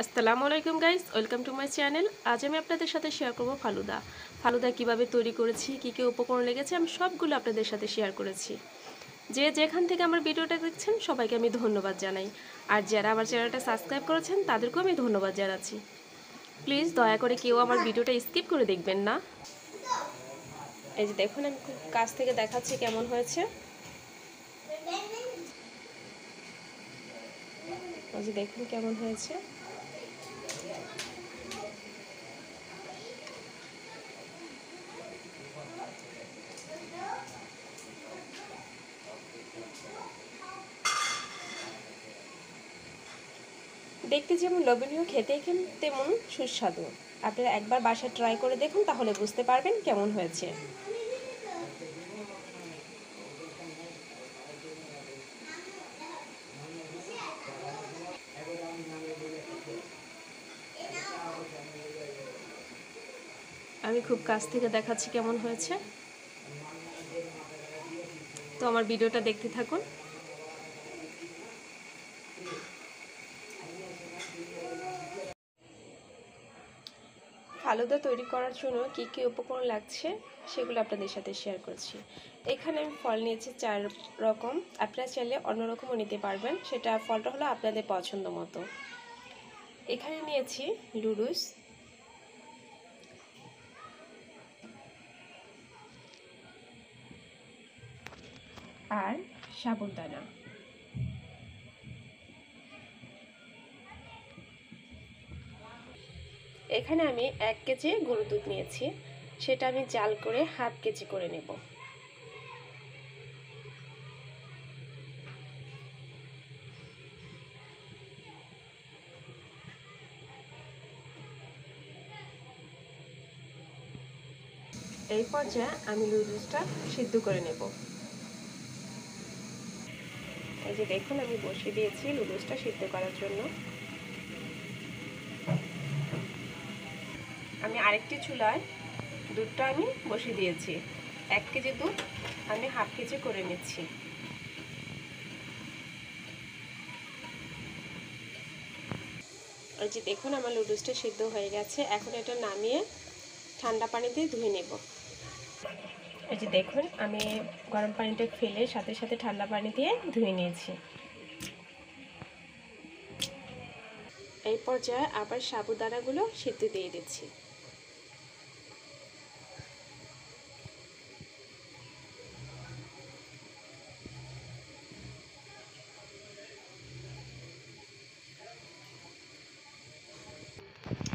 আসসালামু আলাইকুম guys, welcome to my channel. আজ আমি আপনাদের সাথে শেয়ার করব ফালুদা কিভাবে তৈরি করেছি, কী কী উপকরণ লেগেছে আমি সবগুলো আপনাদের সাথে শেয়ার করেছি। যে যেখান থেকে আমার ভিডিওটা দেখছেন সবাইকে আমি ধন্যবাদ জানাই, আর যারা আমার চ্যানেলটা সাবস্ক্রাইব করেছেন তাদেরকেও আমি ধন্যবাদ জানাচ্ছি। প্লিজ দয়া করে কেউ আমার ভিডিওটা স্কিপ করে দেখবেন না। এই যে দেখুন, আমি খুব কাছ থেকে দেখাচ্ছি কেমন হয়েছে। এই যে দেখুন কেমন হয়েছে। দেখতে যেমন লোভনীয়, খেতে তেমন সুস্বাদু। আপনারা একবার বাসায় ট্রাই করে দেখুন, তাহলে বুঝতে পারবেন কেমন হয়েছে। আমি খুব কাছ থেকে দেখাচ্ছি কেমন হয়েছে, তো আমার ভিডিওটা দেখতে থাকুন। ফালুদা তৈরি করার জন্য কী কী উপকরণ লাগছে সেগুলো আপনাদের সাথে শেয়ার করছি। এখানে আমি ফল নিয়েছি 4 রকম। আপনারা চাইলে অন্য রকমও নিতে পারবেন, সেটা ফলটা হলো আপনাদের পছন্দ মতো। এখানে নিয়েছি লুডুস, আর সাবুদানা। এখানে আমি 1 কেজি গরুর দুধ নিয়েছি, সেটা আমি জাল করে হাফ কেজি করে নেব। এই পর্যায়ে আমি লুডুসটা সিদ্ধ করে নেব। এই যে দেখুন, আমি বসিয়ে দিয়েছি লুডুসটা সিদ্ধ করার জন্য। আমি আরেকটি চুলায় দুধটা আমি বসিয়ে দিয়েছি। 1 কেজি দুধ আমি হাফ কেজি করে নিচ্ছি। এই যে দেখুন, আমার লুডুসটা সিদ্ধ হয়ে গেছে। এখন এটা নামিয়ে ঠান্ডা পানি দিয়ে ধুয়ে নেব। এই যে দেখুন, আমি গরম পানিটা ফেলে সাথে সাথে ঠান্ডা পানি দিয়ে ধুয়ে নিয়েছি। এই পর্যায়ে আবার সাবুদানাগুলো সিদ্ধ দিয়ে দিচ্ছি।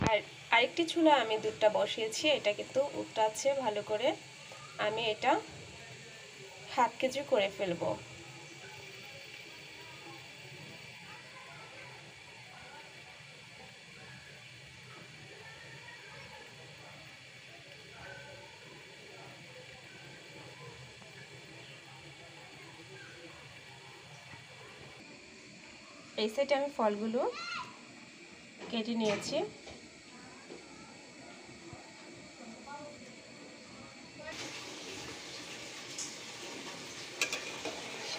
আর আরেকটি চুলা আমি দুধটা বসিয়েছি, এটা কিন্তু উত্তাচ্ছে ভালো করে। আমি এটা হাফ কেজি করে ফেলবো। এই সাইডে আমি ফলগুলো কেটে নিয়েছি।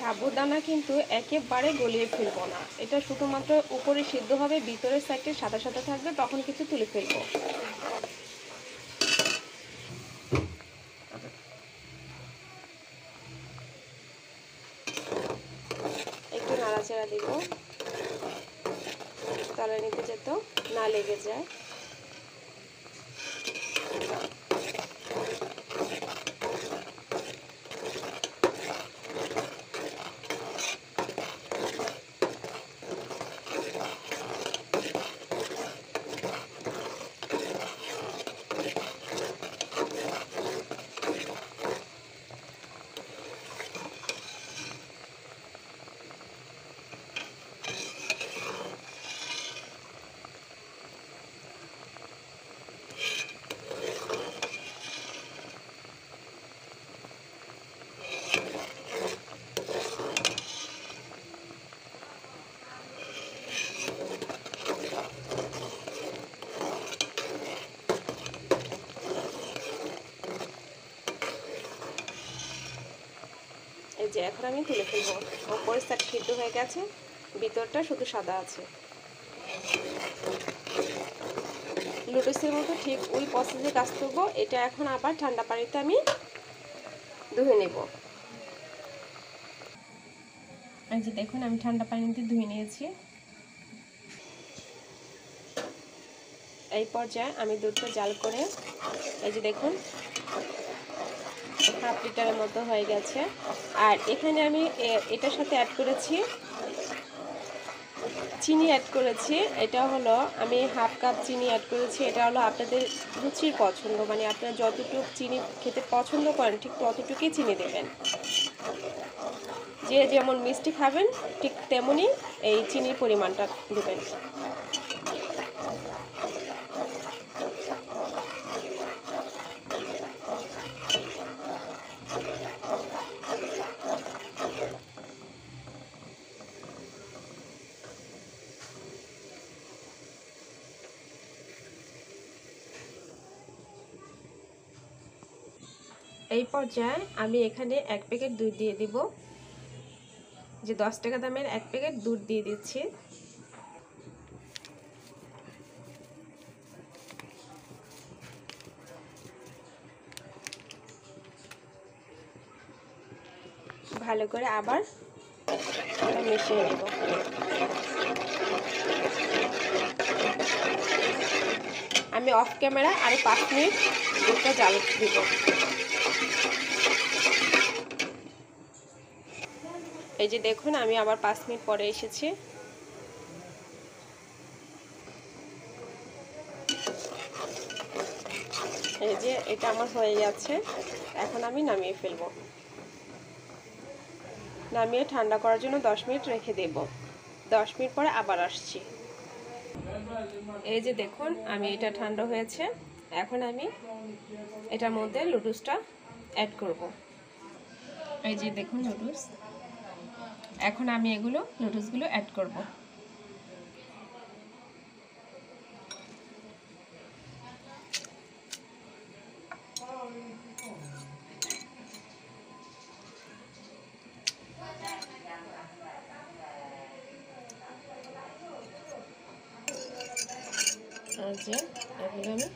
সাবুদানা কিন্তু একেবারে গলিয়ে ফেলবো না, এটা শুধুমাত্র উপরে সিদ্ধ হবে, ভিতরের সাইডে সাদা সাদা থাকবে, তখন কিছু তুলে ফেলবো। একটু নাড়াচাড়া দিব, তলায় নিতে যেত না লেগে যায়। এই যে এখন আমি তুলে ফেলবো। উপরের সাইড সিদ্ধ হয়ে গেছে, ভিতরটা শুধু সাদা আছে। লুডুসের মতো ঠিক ওই প্রসেসে কাজ করবো। এটা এখন আবার ঠান্ডা পানিতে আমি ধুয়ে নেব। এই যে দেখুন আমি ঠান্ডা পানিতে ধুয়ে নিয়েছি। এই পর্যায়ে আমি দুধটা জাল করে এই যে দেখুন হাফ লিটারের মতো হয়ে গেছে। আর এখানে আমি এটার সাথে অ্যাড করেছি চিনি অ্যাড করেছি। এটা হলো আমি হাফ কাপ চিনি অ্যাড করেছি। এটা হলো আপনাদের রুচির পছন্দ, মানে আপনারা যতটুকু চিনি খেতে পছন্দ করেন ঠিক ততটুকুই চিনি দেবেন। যে যেমন মিষ্টি খাবেন ঠিক তেমনই এই চিনির পরিমাণটা দেবেন। এই পর্যায়ে আমি এখানে 1 প্যাকেট দুধ দিয়ে দিব। যে 10 টাকা দামের 1 প্যাকেট দুধ দিয়ে দিচ্ছি। ভালো করে আবার মিশিয়ে নেব। আমি অফ ক্যামেরা আরো 5 মিনিট দুধটা জাল দিব। এই যে দেখুন আমি আবার 5 মিনিট পরে এসেছি। এই যে এটা আমার হয়ে গেছে। এখন আমি নামিয়ে ফেলবো। নামিয়ে ঠান্ডা করার জন্য 10 মিনিট রেখে দেব। 10 মিনিট পরে আবার আসছি। এই যে দেখুন আমি এটা ঠান্ডা হয়েছে। এখন আমি এটার মধ্যে লুডুসটা অ্যাড করব। এই যে দেখুন লুডুস। এখন আমি লুডুসগুলো অ্যাড করব। যে এগুলো আমি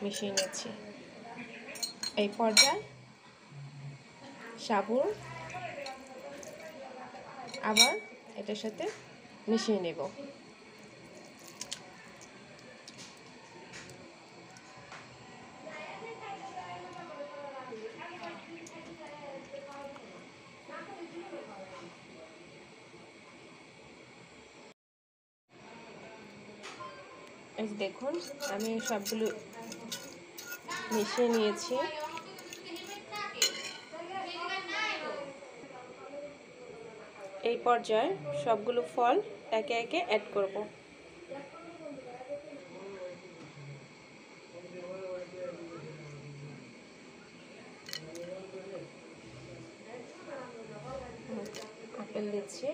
মিশিয়ে নিচ্ছি। এই পর্যায়ে সাবুন আবার এটার সাথে মিশিয়ে নেব। এই দেখুন আমি সবগুলো মিশিয়ে নিয়েছি। এই পর্যায়ে সবগুলো ফল একে একে অ্যাড করব। আপেল দিচ্ছি,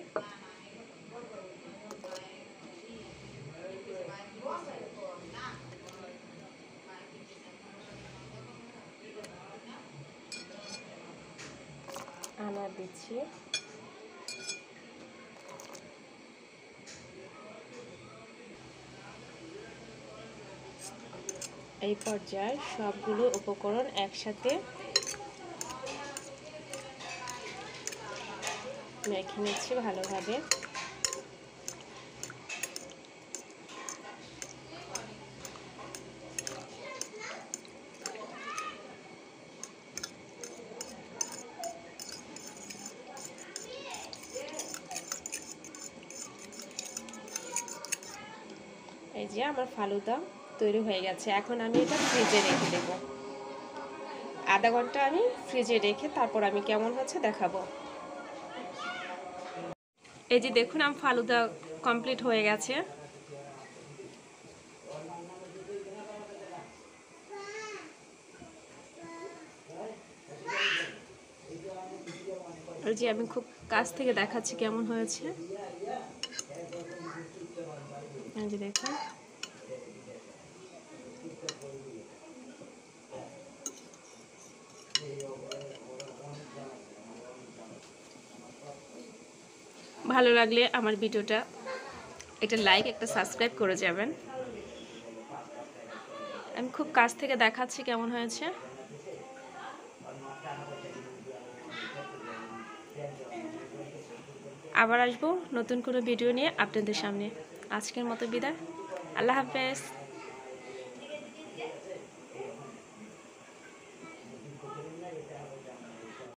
আনার দিচ্ছি, এই পর্যায়ে সবগুলো উপকরণ একসাথে মেখে নিচ্ছি ভালোভাবে। এই যে আমার ফালুদা তৈরি হয়ে গেছে। এখন আমি এটা ফ্রিজে রেখে দেব। আধা ঘন্টা আমি ফ্রিজে রেখে তারপর আমি কেমন হচ্ছে দেখাবো। এই যে দেখুন আমার ফালুদা কমপ্লিট হয়ে গেছে। এই যে আমি খুব কাছ থেকে দেখাচ্ছি কেমন হয়েছে। এই যে দেখুন ভালো লাগলে আমার ভিডিওটা একটা লাইক একটা সাবস্ক্রাইব করে যাবেন। আমি খুব কাছ থেকে দেখাচ্ছি কেমন হয়েছে। আবার আসবো নতুন কোনো ভিডিও নিয়ে আপনাদের সামনে। আজকের মতো বিদায়। আল্লাহ হাফেজ।